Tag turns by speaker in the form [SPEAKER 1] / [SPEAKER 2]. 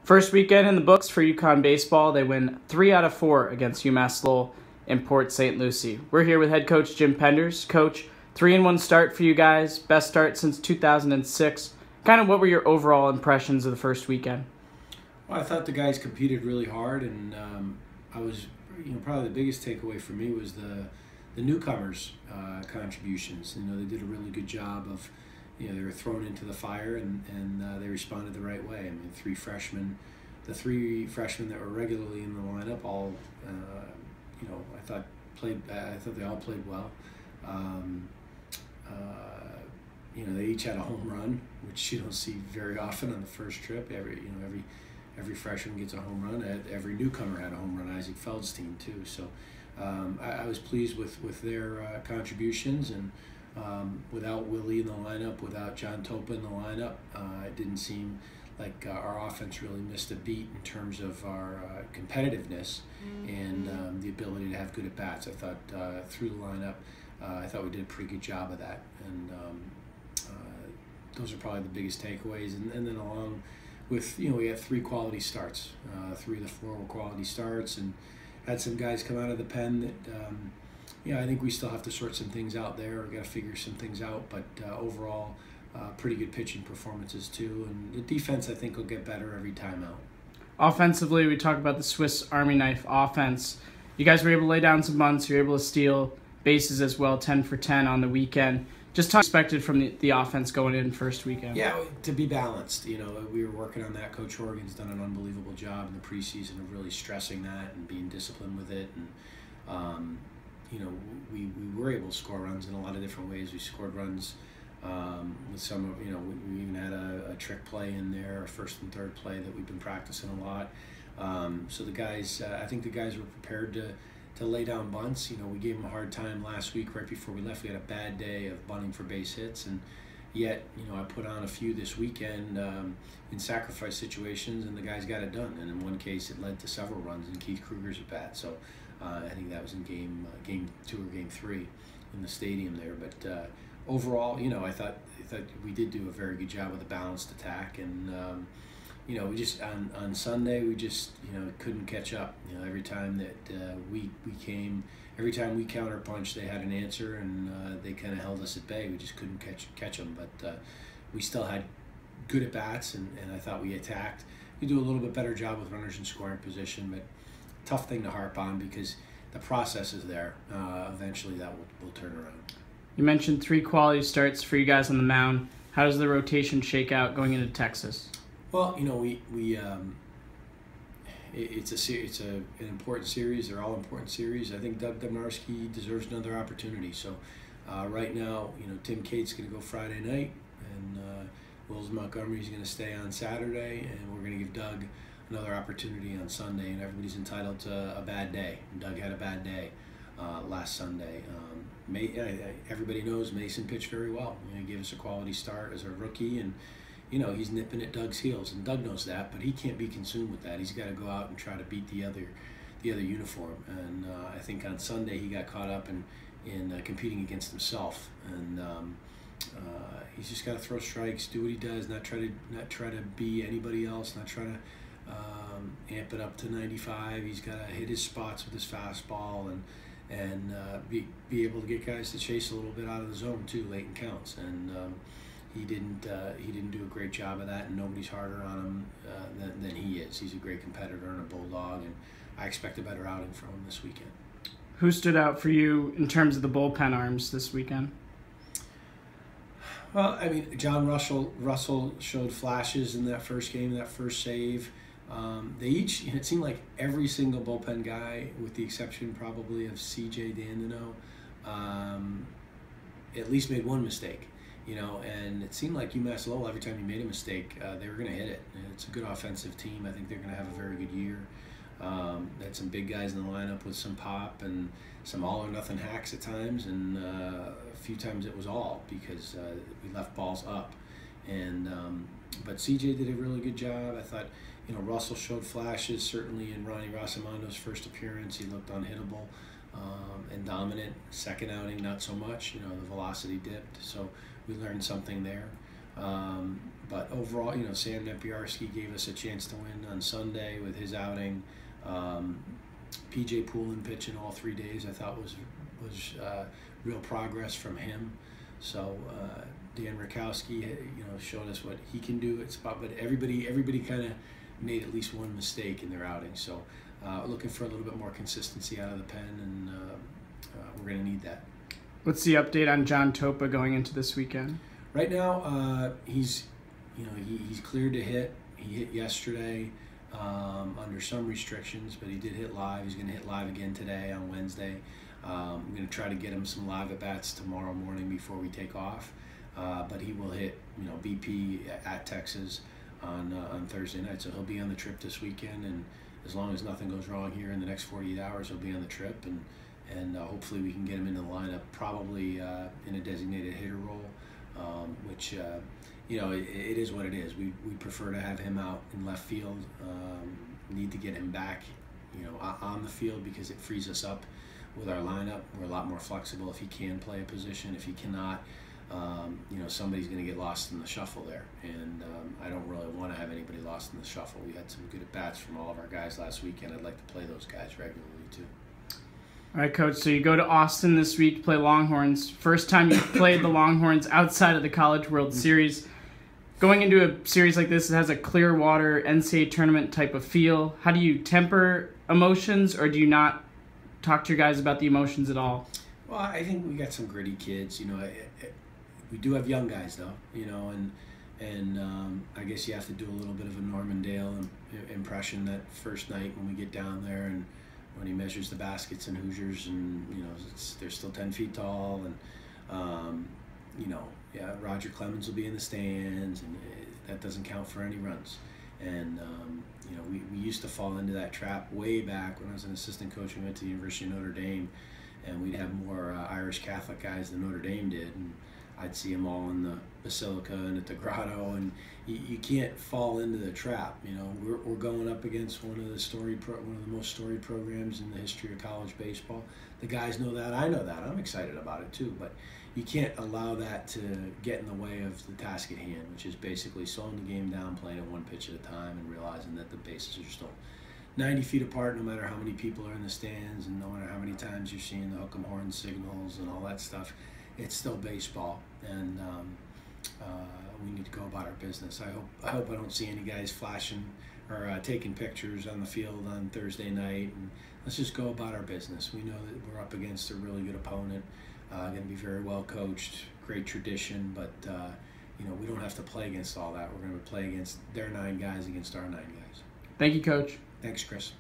[SPEAKER 1] First weekend in the books for UConn baseball. They win 3 out of 4 against UMass Lowell in Port St. Lucie. We're here with head coach Jim Penders. Coach, 3-1 start for you guys. Best start since 2006. Kind of what were your overall impressions of the first weekend?
[SPEAKER 2] Well, I thought the guys competed really hard, and I was, probably the biggest takeaway for me was the newcomers' contributions. They did a really good job of, they were thrown into the fire and they responded the right way. I mean, the three freshmen that were regularly in the lineup all, I thought they all played well. They each had a home run, which you don't see very often on the first trip. Every freshman gets a home run. Every newcomer had a home run. Isaac Feldstein too. So I was pleased with their contributions, and without Willie in the lineup, without John Toppa in the lineup, it didn't seem like our offense really missed a beat in terms of our competitiveness and the ability to have good at bats. I thought through the lineup, I thought we did a pretty good job of that, and those are probably the biggest takeaways. And then along with, we had 3 quality starts. 3 of the 4 were quality starts, and had some guys come out of the pen that, I think we still have to sort some things out there. We've got to figure some things out, but overall, pretty good pitching performances too. And the defense, I think, will get better every time out. Offensively,
[SPEAKER 1] we talk about the Swiss Army knife offense. You guys were able to lay down some bunts. You were able to steal bases as well, 10 for 10 on the weekend. Just expected from the offense going in first weekend.
[SPEAKER 2] Yeah, to be balanced. We were working on that. Coach Horgan's done an unbelievable job in the preseason of really stressing that and being disciplined with it. And we were able to score runs in a lot of different ways. We scored runs with some of, we even had a trick play in there, a first and third play that we've been practicing a lot. So the guys, I think the guys were prepared to lay down bunts. We gave them a hard time last week right before we left. We had a bad day of bunting for base hits, and yet, I put on a few this weekend in sacrifice situations, and the guys got it done. And in one case, it led to several runs in Keith Kruger's at bat. So I think that was in game 2 or game 3 in the stadium there. But overall, I thought we did do a very good job with a balanced attack, and we just on Sunday we just couldn't catch up. Every time that we came, every time we counterpunched, they had an answer, and they kind of held us at bay. We just couldn't catch them, but we still had good at bats, and I thought we attacked. We do a little bit better job with runners in scoring position, but tough thing to harp on because the process is there. Eventually that will turn around.
[SPEAKER 1] You mentioned 3 quality starts for you guys on the mound. How does the rotation shake out going into Texas?
[SPEAKER 2] Well, it's an important series. They're all important series. I think Doug Demnarski deserves another opportunity. So right now, Tim Cate's going to go Friday night, and Wills Montgomery's going to stay on Saturday, and we're going to give Doug another opportunity on Sunday. And everybody's entitled to a bad day. And Doug had a bad day last Sunday. Everybody knows Mason pitched very well. He gave us a quality start as a rookie, and he's nipping at Doug's heels, and Doug knows that, but he can't be consumed with that. He's got to go out and try to beat the other uniform. And I think on Sunday he got caught up in competing against himself, and he's just got to throw strikes, do what he does, not try to be anybody else, not try to amp it up to 95. He's got to hit his spots with his fastball and be able to get guys to chase a little bit out of the zone too, late in counts. And he didn't do a great job of that, and nobody's harder on him than he is. He's a great competitor and a bulldog, and I expect a better outing from him this weekend.
[SPEAKER 1] Who stood out for you in terms of the bullpen arms this weekend?
[SPEAKER 2] Well, I mean, John Russell showed flashes in that first game, that first save. They each, it seemed like every single bullpen guy, with the exception probably of C.J. Dandino, at least made one mistake. And it seemed like UMass Lowell, every time you made a mistake, they were going to hit it. And it's a good offensive team. I think they're going to have a very good year. They had some big guys in the lineup with some pop and some all-or-nothing hacks at times, and a few times it was all because we left balls up. And but CJ did a really good job. I thought, Russell showed flashes, certainly in Ronnie Rosamondo's first appearance. He looked unhittable and dominant. Second outing, not so much. The velocity dipped. So we learned something there. But overall, Sam Nepiarski gave us a chance to win on Sunday with his outing. PJ Poulin pitching all 3 days, I thought was real progress from him. So Dan Rakowski, showed us what he can do. But everybody kind of made at least one mistake in their outing. So looking for a little bit more consistency out of the pen, and we're going to need that.
[SPEAKER 1] What's the update on John Toppa going into this weekend?
[SPEAKER 2] Right now, he's cleared to hit. He hit yesterday under some restrictions, but he did hit live. He's going to hit live again today on Wednesday. I'm going to try to get him some live at-bats tomorrow morning before we take off. But he will hit, BP at Texas on Thursday night. So he'll be on the trip this weekend, and as long as nothing goes wrong here in the next 48 hours, he'll be on the trip, and hopefully we can get him into the lineup, probably in a designated hitter role, which it is what it is. We prefer to have him out in left field. Need to get him back, on the field, because it frees us up with our lineup. We're a lot more flexible if he can play a position. If he cannot, somebody's going to get lost in the shuffle there, and I don't really want to have anybody lost in the shuffle. We had some good at-bats from all of our guys last weekend. I'd like to play those guys regularly too.
[SPEAKER 1] All right, Coach, so you go to Austin this week to play Longhorns. First time you've played the Longhorns outside of the College World Series. Going into a series like this, it has a Clearwater NCAA tournament type of feel. How do you temper emotions, or do you not talk to your guys about the emotions at all?
[SPEAKER 2] Well, I think we got some gritty kids. We do have young guys though. And I guess you have to do a little bit of a Norman Dale impression that first night when we get down there, and when he measures the baskets in Hoosiers, and they're still 10 feet tall, and Roger Clemens will be in the stands, and that doesn't count for any runs. And we used to fall into that trap way back when I was an assistant coach. We went to the University of Notre Dame, and we'd have more Irish Catholic guys than Notre Dame did, and I'd see them all in the Basilica and at the Grotto, and you can't fall into the trap. We're going up against one of the most storied programs in the history of college baseball. The guys know that. I know that. I'm excited about it too, but you can't allow that to get in the way of the task at hand, which is basically slowing the game down, playing it one pitch at a time, and realizing that the bases are still 90 feet apart, no matter how many people are in the stands, and no matter how many times you're seeing the hook 'em horn signals and all that stuff. It's still baseball, and we need to go about our business. I hope I don't see any guys flashing or taking pictures on the field on Thursday night. And let's just go about our business. We know that we're up against a really good opponent, going to be very well coached, great tradition, but we don't have to play against all that. We're going to play against their 9 guys against our 9 guys.
[SPEAKER 1] Thank you, Coach.
[SPEAKER 2] Thanks, Chris.